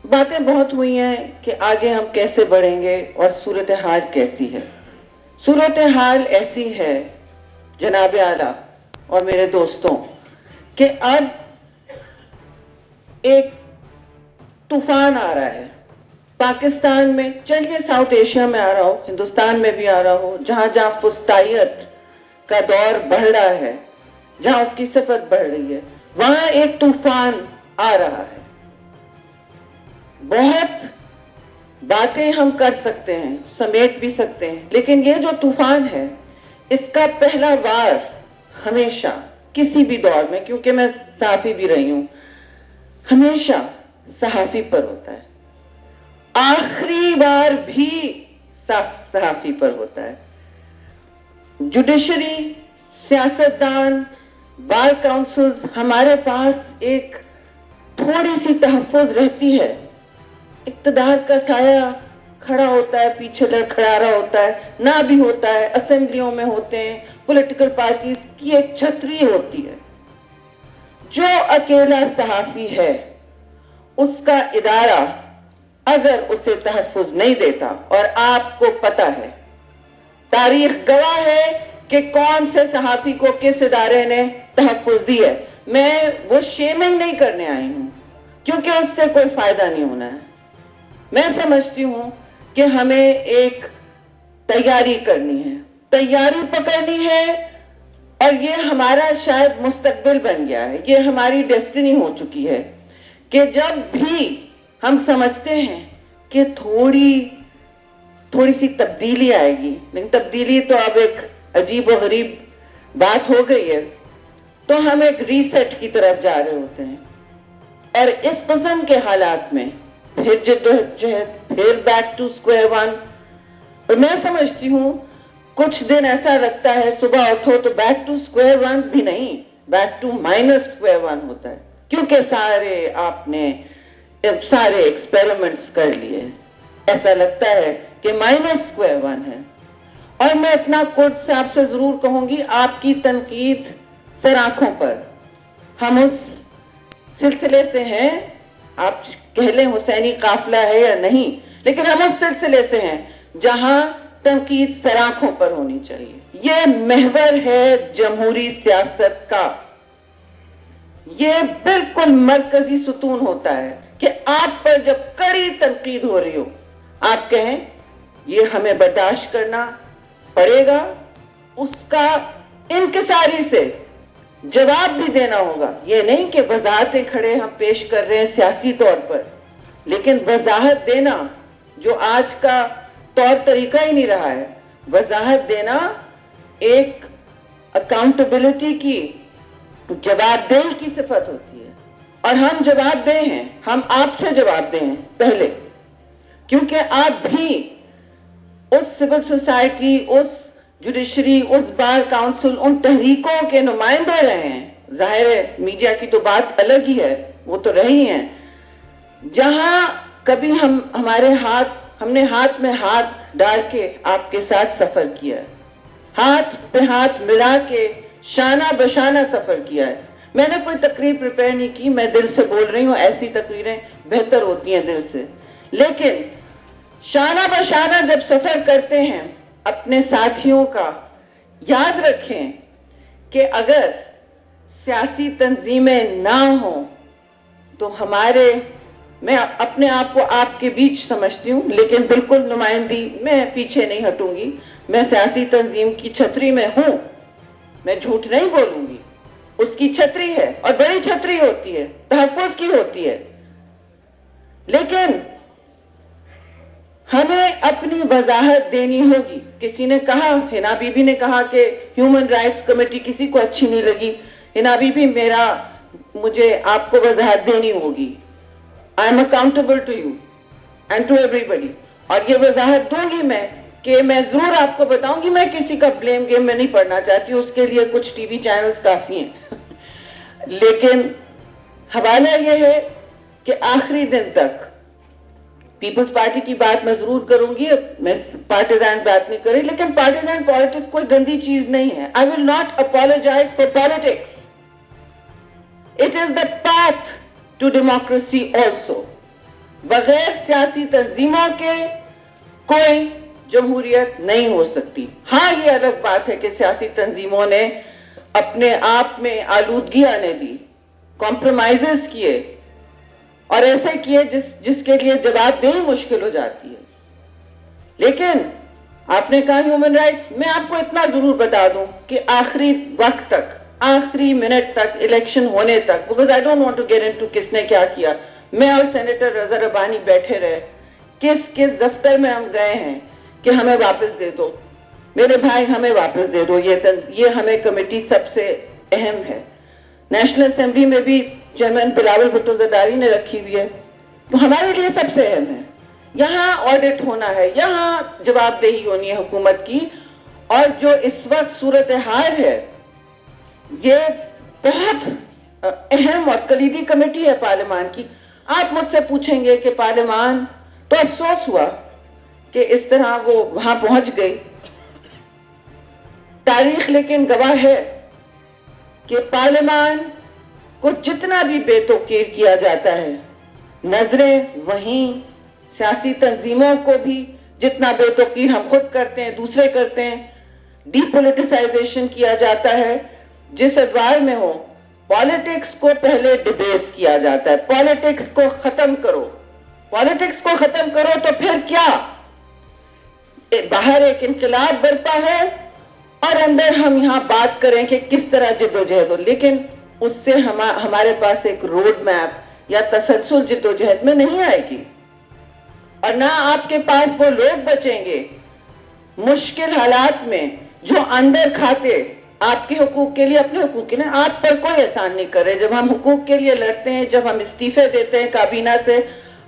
باتیں بہت ہوئی ہیں کہ آگے ہم کیسے بڑھیں گے اور صورتحال کیسی ہے. صورتحال ایسی ہے جناب اعلیٰ اور میرے دوستوں کہ اب ایک طوفان آ رہا ہے پاکستان میں. چلیے ساؤتھ ایشیا میں آ رہا ہو, ہندوستان میں بھی آ رہا ہو, جہاں جہاں فسطائیت کا دور بڑھ رہا ہے, جہاں اس کی صفت بڑھ رہی ہے, وہاں ایک طوفان آ رہا ہے. بہت باتیں ہم کر سکتے ہیں, سمیٹ بھی سکتے ہیں, لیکن یہ جو طوفان ہے اس کا پہلا وار ہمیشہ کسی بھی دور میں, کیونکہ میں صحافی بھی رہی ہوں, ہمیشہ صحافی پر ہوتا ہے. آخری بار بھی صحافی پر ہوتا ہے. جوڈیشری, سیاستدان, بار کاؤنسلز, ہمارے پاس ایک تھوڑی سی تحفظ رہتی ہے. اقتدار کا سایہ کھڑا ہوتا ہے, پیچھے لڑکھڑا ہوتا ہے, نہ بھی ہوتا ہے, اسمبلیوں میں ہوتے ہیں, پولیٹیکل پارٹیز کی ایک چھتری ہوتی ہے. جو اکیلا صحافی ہے اس کا ادارہ اگر اسے تحفظ نہیں دیتا, اور آپ کو پتا ہے, تاریخ گواہ ہے کہ کون سے صحافی کو کس ادارے نے تحفظ دی ہے. میں وہ شیمنگ نہیں کرنے آئی ہوں کیونکہ اس سے کوئی فائدہ نہیں ہونا ہے. میں سمجھتی ہوں کہ ہمیں ایک تیاری کرنی ہے, تیاری پکڑنی ہے, اور یہ ہمارا شاید مستقبل بن گیا ہے, یہ ہماری ڈیسٹینی ہو چکی ہے کہ جب بھی ہم سمجھتے ہیں کہ تھوڑی سی تبدیلی آئے گی, لیکن تبدیلی تو اب ایک عجیب و غریب بات ہو گئی ہے, تو ہم ایک ریسیٹ کی طرف جا رہے ہوتے ہیں. اور اس قسم کے حالات میں پھر جدوجہد, پھر بیک ٹو سکوئر ون. اور میں سمجھتی ہوں کچھ دن ایسا لگتا ہے صبح اٹھو تو بیک ٹو سکوئر ون بھی نہیں, back to minus square one ہوتا ہے, کیونکہ آپ نے سارے ایکسپیریمنٹس کر لیے. ایسا لگتا ہے کہ مائنس سکوئر ون ہے. اور میں اتنا کچھ سے آپ سے ضرور کہوں گی, آپ کی تنقید سر آنکھوں پر. ہم اس سلسلے سے ہیں, آپ کہہ لیں حسینی قافلہ ہے یا نہیں, لیکن ہم اس سلسلے سے ہیں جہاں تنقید سر آنکھوں پر ہونی چاہیے. یہ محور ہے جمہوری سیاست کا, یہ بالکل مرکزی ستون ہوتا ہے کہ آپ پر جب کڑی تنقید ہو رہی ہو, آپ کہیں یہ ہمیں برداشت کرنا پڑے گا, اس کا انکساری سے جواب بھی دینا ہوگا. یہ نہیں کہ وضاحتیں کھڑے ہم پیش کر رہے ہیں سیاسی طور پر, لیکن وضاحت دینا جو آج کا طور طریقہ ہی نہیں رہا ہے, وضاحت دینا ایک اکاؤنٹیبلٹی کی, جواب دہی کی صفت ہوتی ہے. اور ہم جواب دہ ہیں, ہم آپ سے جواب دہ ہیں پہلے, کیونکہ آپ بھی اس سول سوسائٹی, اس جوڈیشری, اس بار کاؤنسل, ان تحریکوں کے نمائندے رہے ہیں. ظاہر ہے میڈیا کی تو بات الگ ہی ہے, وہ تو رہی ہیں, جہاں کبھی ہم نے ہاتھ میں ہاتھ ڈال کے آپ کے ساتھ سفر کیا ہے, ہاتھ پہ ہاتھ ملا کے شانہ بشانہ سفر کیا ہے. میں نے کوئی تقریر پریپئر نہیں کی, میں دل سے بول رہی ہوں, ایسی تقریریں بہتر ہوتی ہیں دل سے. لیکن شانہ بشانہ جب سفر کرتے ہیں اپنے ساتھیوں کا, یاد رکھیں کہ اگر سیاسی تنظیمیں نہ ہوں تو میں اپنے آپ کو آپ کے بیچ سمجھتی ہوں, لیکن بالکل نمائندی میں پیچھے نہیں ہٹوں گی. میں سیاسی تنظیم کی چھتری میں ہوں, میں جھوٹ نہیں بولوں گی, اس کی چھتری ہے اور بڑی چھتری ہوتی ہے, تحفظ کی ہوتی ہے. لیکن ہمیں اپنی وضاحت دینی ہوگی. کسی نے کہا, حنا بی بی نے کہا کہ ہیومن رائٹس کمیٹی کسی کو اچھی نہیں لگی. حنا بی بی, مجھے آپ کو وضاحت دینی ہوگی. I am accountable to you and to everybody. اور یہ وضاحت دوں گی میں کہ میں ضرور آپ کو بتاؤں گی, میں کسی کا بلیم گیم میں نہیں پڑھنا چاہتی, اس کے لیے کچھ ٹی وی چینلز کافی ہیں. لیکن حوالہ یہ ہے کہ آخری دن تک پیپلز پارٹی کی بات میں ضرور کروں گی, میں پارٹیزان بات نہیں کری, لیکن پارٹیزان پالیٹکس کوئی گندی چیز نہیں ہے. I will not apologize for politics. It is the path to democracy also. بغیر سیاسی تنظیموں کے کوئی جمہوریت نہیں ہو سکتی۔ ہاں یہ الگ بات ہے کہ سیاسی تنظیموں نے اپنے آپ میں آلودگی آنے دی، کمپرومائزز کیے اور ایسے کیے جس کے لیے جواب دہی مشکل ہو جاتی ہے۔ لیکن آپ نے کہا ہیومن رائٹس، میں آپ کو اتنا ضرور بتا دوں کہ آخری وقت تک، آخری منٹ تک، الیکشن ہونے تک، because I don't want to get into کس نے کیا کیا، میں اور سینیٹر رضا ربانی بیٹھے رہے، کس دفتر میں ہم گئے ہیں کہ ہمیں واپس دے دو، میرے بھائی ہمیں واپس دے دو، یہ ہمیں کمیٹی سب سے اہم ہے۔ نیشنل اسمبلی میں بھی چیئرمین بلاول بھٹو زرداری نے رکھی ہوئی ہے، تو ہمارے لیے سب سے اہم ہے۔ یہاں آڈٹ ہونا ہے، یہاں جواب دہی ہونی ہے حکومت کی، اور جو اس وقت صورتحال ہے یہ بہت اہم اور کلیدی کمیٹی ہے پارلیمان کی۔ آپ مجھ سے پوچھیں گے کہ پارلیمان، تو افسوس ہوا کہ اس طرح وہ وہاں پہنچ گئی۔ تاریخ لیکن گواہ ہے کہ پارلیمان کو جتنا بھی بے توقیر کیا جاتا ہے، نظریں وہیں، سیاسی تنظیموں کو بھی جتنا بے توقیر ہم خود کرتے ہیں، دوسرے کرتے ہیں، ڈی پولیٹیسائزیشن کیا جاتا ہے، جس ادوار میں ہو، پالیٹکس کو پہلے ڈیبیس کیا جاتا ہے، پالیٹکس کو ختم کرو، پالیٹکس کو ختم کرو تو پھر کیا؟ باہر ایک انقلاب برپا ہے اور اندر ہم یہاں بات کریں کہ کس طرح جد و جہد ہو، لیکن اس سے ہمارے پاس ایک روڈ میپ یا تسلسل جد و جہد میں نہیں آئے گی، اور نہ آپ کے پاس وہ لوگ بچیں گے مشکل حالات میں جو اندر کھاتے آپ کے حقوق کے لیے، اپنے حقوق کے لیے۔ آپ پر کوئی احسان نہیں کر رہے، جب ہم حقوق کے لیے لڑتے ہیں، جب ہم استعفے دیتے ہیں کابینہ سے،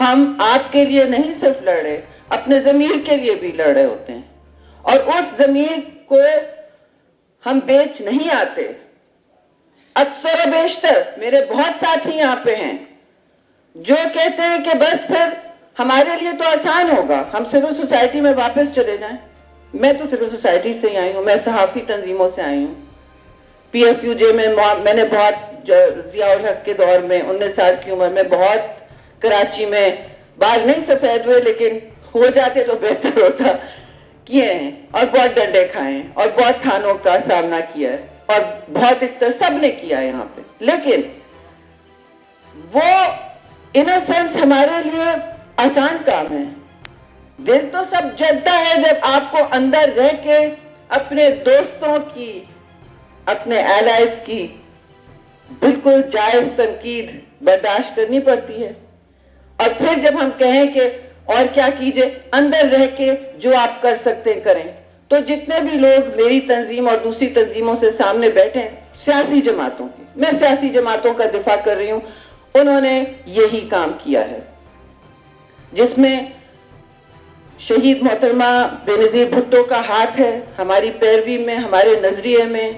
ہم آپ کے لیے نہیں صرف لڑ رہے، اپنے ضمیر کے لیے بھی لڑ رہے ہوتے ہیں، اور اس ضمیر کو ہم بیچ نہیں آتے۔ اکثر و بیشتر میرے بہت ساتھی یہاں پہ ہیں جو کہتے ہیں کہ بس پھر ہمارے لیے تو آسان ہوگا، ہم سول سوسائٹی میں واپس چلے جائیں۔ میں تو سول سوسائٹی سے ہی آئی ہوں، میں صحافی تنظیموں سے آئی ہوں۔ پی ایف یو جے میں میں نے بہت، ضیاء الحق کے دور میں 19 سال کی عمر میں بہت کراچی میں، بال نہیں سفید ہوئے لیکن ہو جاتے تو بہتر ہوتا، کیے ہیں، اور بہت ڈنڈے کھائے ہیں، اور بہت تھانوں کا سامنا کیا ہے، اور بہت سب نے کیا ہے یہاں پہ۔ لیکن وہ ان اے سینس ہمارے لیے آسان کام ہے۔ دل تو سب جلتا ہے جب آپ کو اندر رہ کے اپنے دوستوں کی، اپنے ایلائز کی بالکل جائز تنقید برداشت کرنی پڑتی ہے، اور پھر جب ہم کہیں کہ اور کیا کیجئے، اندر رہ کے جو آپ کر سکتے ہیں کریں۔ تو جتنے بھی لوگ میری تنظیم اور دوسری تنظیموں سے سامنے بیٹھے ہیں، سیاسی جماعتوں کی، میں سیاسی جماعتوں کا دفاع کر رہی ہوں، انہوں نے یہی کام کیا ہے، جس میں شہید محترمہ بے نظیر بھٹو کا ہاتھ ہے ہماری پیروی میں، ہمارے نظریے میں۔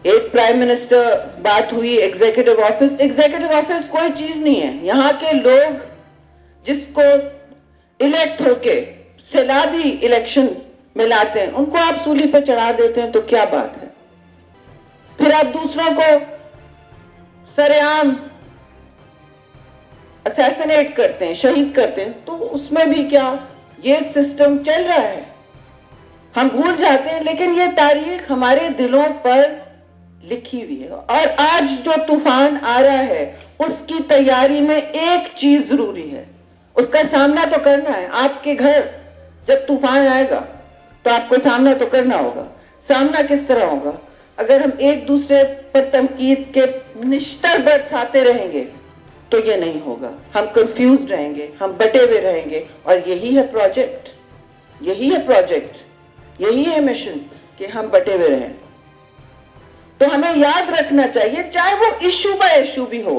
ایک پرائم منسٹر بات ہوئی، ایگزیکٹو آفس کوئی چیز نہیں ہے۔ یہاں کے لوگ جس کو الیکٹ ہو کے سیلابی الیکشن میں لاتے ہیں، ان کو آپ سولی پہ چڑھا دیتے ہیں تو کیا بات ہے؟ پھر آپ دوسروں کو سر عام اسیسنیٹ کرتے ہیں، شہید کرتے ہیں، تو اس میں بھی کیا؟ یہ سسٹم چل رہا ہے، ہم بھول جاتے ہیں، لیکن یہ تاریخ ہمارے دلوں پر لکھی ہوئی ہے۔ اور آج جو طوفان آ رہا ہے اس کی تیاری میں ایک چیز ضروری ہے، اس کا سامنا تو کرنا ہے۔ آپ کے گھر جب طوفان آئے گا تو آپ کو سامنا تو کرنا ہوگا۔ سامنا کس طرح ہوگا؟ اگر ہم ایک دوسرے پر تنقید کے نشتر برساتے رہیں گے تو یہ نہیں ہوگا، ہم کنفیوزڈ رہیں گے، ہم بٹے ہوئے رہیں گے، اور یہی ہے پروجیکٹ، یہی ہے مشن کہ ہم بٹے ہوئے رہیں۔ تو ہمیں یاد رکھنا چاہیے، چاہے وہ ایشو بائی ایشو بھی ہو،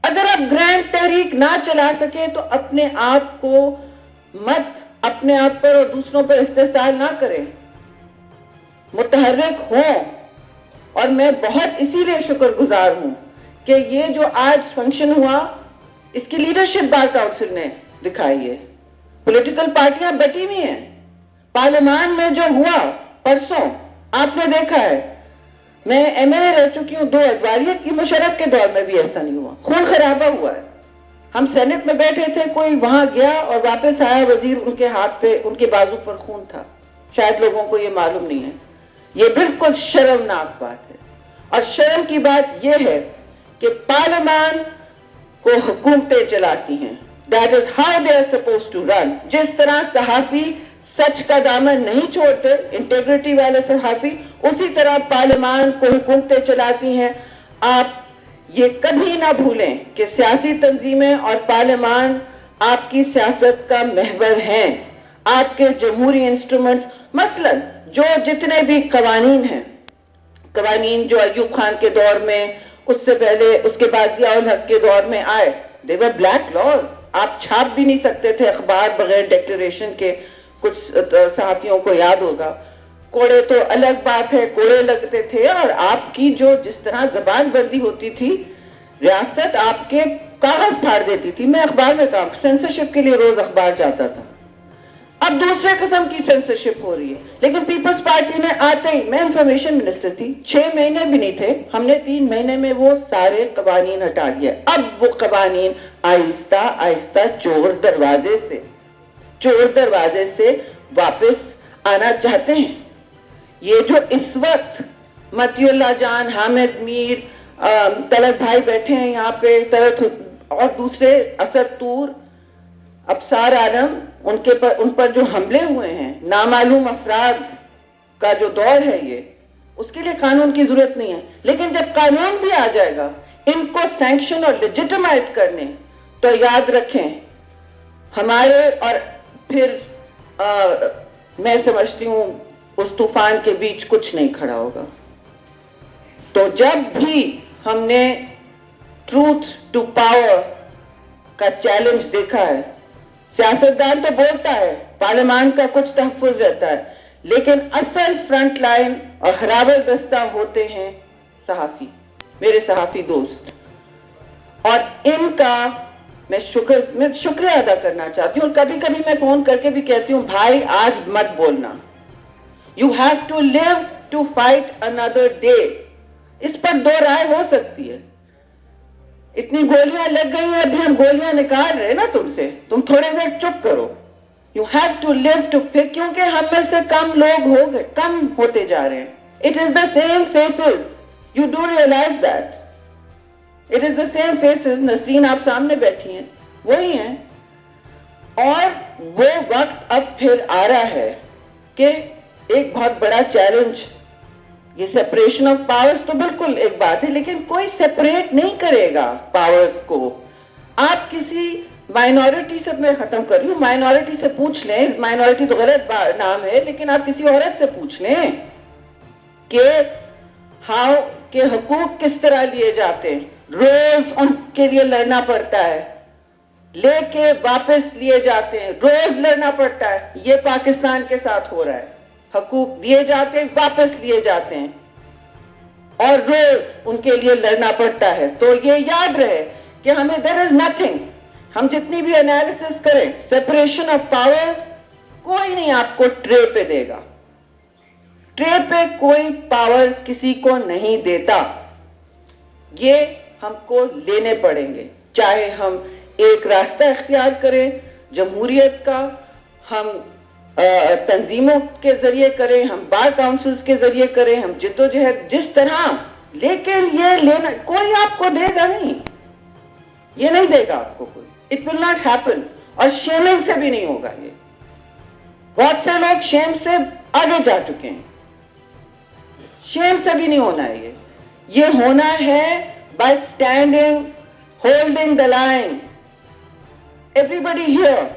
اگر آپ گرینڈ تحریک نہ چلا سکے تو اپنے آپ کو مت، اپنے آپ پر اور دوسروں پر استحصال نہ کریں، متحرک ہوں۔ اور میں بہت اسی لیے شکر گزار ہوں کہ یہ جو آج فنکشن ہوا، اس کی لیڈرشپ بار کاؤنسل نے دکھائی ہے۔ پولیٹیکل پارٹیاں بٹی ہوئی ہیں۔ پارلیمان میں جو ہوا پرسوں آپ نے دیکھا ہے، میں ایم ایل اے رہ چکی ہوں 2 ادواریت کی، مشرف کے دور میں بھی ایسا نہیں ہوا، خون خرابہ ہوا ہے، ہم سینٹ میں بیٹھے تھے, کوئی وہاں گیا اور واپس آیا, وزیر ان کے ہاتھ پہ, ان کے بازو پر خون تھا. شاید لوگوں کو یہ معلوم نہیں ہے. یہ بالکل شرمناک بات ہے. اور شرم کی بات یہ ہے کہ پارلیمان کو حکومتیں چلاتی ہیں. That is how they are supposed to run. جس طرح صحافی سچ کا دامن نہیں چھوڑتے, انٹیگریٹی والے صحافی, اسی طرح پارلیمان کو حکومتیں چلاتی ہیں. آپ یہ کبھی نہ بھولیں کہ سیاسی تنظیمیں اور پارلیمان آپ کی سیاست کا محور ہیں, آپ کے جمہوری انسٹرومنٹس. مثلا جو جتنے بھی قوانین ہیں, قوانین جو ایوب خان کے دور میں, اس سے پہلے, اس کے بعد ضیاء الحق کے دور میں آئے, they were black laws. آپ چھاپ بھی نہیں سکتے تھے اخبار بغیر ڈیکلیریشن کے. کچھ صحافیوں کو یاد ہوگا. کوڑے تو الگ بات ہے, کوڑے لگتے تھے, اور آپ کی جو جس طرح زبان بندی ہوتی تھی, ریاست آپ کے کاغذ پھاڑ دیتی تھی. میں اخبار میں کام, سینسرشپ کے لیے روز اخبار جاتا تھا. اب دوسرے قسم کی سینسرشپ ہو رہی ہے. لیکن پیپلز پارٹی نے آتے ہی, میں انفارمیشن منسٹر تھی, 6 مہینے بھی نہیں تھے, ہم نے 3 مہینے میں وہ سارے قوانین ہٹا دیے. اب وہ قوانین آہستہ آہستہ چور دروازے سے واپس آنا چاہتے ہیں. یہ جو اس وقت متی اللہ جان, حامد میر, طلعت بھائی بیٹھے ہیں یہاں پہ, طلعت اور دوسرے, اسد طور, ابصار عالم, ان پر جو حملے ہوئے ہیں, نامعلوم افراد کا جو دور ہے یہ, اس کے لیے قانون کی ضرورت نہیں ہے. لیکن جب قانون بھی آ جائے گا ان کو سینکشن اور لیجیٹمائز کرنے, تو یاد رکھیں ہمارے اور پھر میں سمجھتی ہوں اس طوفان کے بیچ کچھ نہیں کھڑا ہوگا. تو جب بھی ہم نے ٹروتھ ٹو پاور کا چیلنج دیکھا ہے, سیاستدان تو بولتا ہے, پارلیمان کا کچھ تحفظ رہتا ہے, لیکن اصل فرنٹ لائن اور ہراول دستہ ہوتے ہیں صحافی, میرے صحافی دوست. اور ان کا میں شکریہ ادا کرنا چاہتی ہوں. اور کبھی کبھی میں فون کر کے بھی کہتی ہوں, بھائی آج مت بولنا, you have to live to fight another day. اس پر 2 رائے ہو سکتی ہے. اتنی گولیاں لگ گئی ہیں, ابھی ہم گولیاں نکال رہے نا تم سے, تم تھوڑے دیر چپ کرو. You have to live to pick, کیونکہ ہم میں سے کم لوگ ہو گئے, کم ہوتے جا رہے ہیں. It is the same faces. You do realize that. It is the same faces. Nasreen آپ سامنے بیٹھی ہیں, وہی ہیں. اور وہ وقت اب پھر آ رہا ہے کہ ایک بہت بڑا چیلنج, یہ سیپریشن آف پاورز تو بالکل ایک بات ہے, لیکن کوئی سیپریٹ نہیں کرے گا پاورز کو. آپ کسی مائنورٹی سے, میں ختم کر رہی ہوں, مائنورٹی سے پوچھ لیں, مائنورٹی تو غلط نام ہے, لیکن آپ کسی عورت سے پوچھ لیں کہ حقوق کس طرح لیے جاتے ہیں. روز ان کے لیے لڑنا پڑتا ہے, لے کے واپس لیے جاتے ہیں, روز لڑنا پڑتا ہے. یہ پاکستان کے ساتھ ہو رہا ہے. حقوق دیے جاتے ہیں, واپس لیے جاتے ہیں, اور روز ان کے لیے لڑنا پڑتا ہے. تو یہ یاد رہے کہ ہمیں there is nothing, ہم جتنی بھی انالیسس کریں, سیپریشن آف پاورز کوئی نہیں آپ کو ٹرے پہ دے گا. ٹرے پہ کوئی پاور کسی کو نہیں دیتا. یہ ہم کو لینے پڑیں گے, چاہے ہم ایک راستہ اختیار کریں جمہوریت کا, ہم تنظیموں کے ذریعے کریں, ہم بار کاؤنسلز کے ذریعے کریں, ہم جدوجہد جس طرح, لیکن یہ لینا کوئی آپ کو دے گا نہیں, یہ نہیں دے گا آپ کو کوئی. It will not happen. اور شیمنگ سے بھی نہیں ہوگا. یہ بہت سے لوگ شیم سے آگے جا چکے ہیں, شیم سے بھی نہیں ہونا ہے. یہ ہونا ہے by standing, holding the line. Everybody here,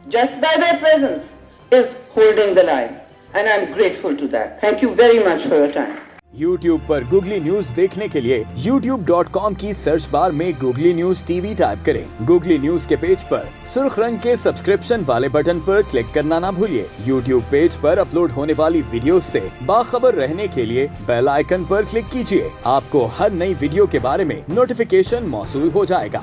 just by their presence, is holding the line, and I'm grateful to that. Thank you very much for your time. YouTube per googly news دیکھنے کے لیے youtube.com کی search bar میں googly news T V type کریں. Googly news کے page پر سرخ رنگ کے سبسکرپشن والے بٹن پر کلک کرنا نہ بھولیے. YouTube پیج پر اپلوڈ ہونے والی ویڈیوز سے باخبر رہنے کے لیے بیل آئیکن پر کلک کیجیے. آپ کو ہر نئی ویڈیو کے بارے میں نوٹیفیکیشن موصول ہو جائے گا.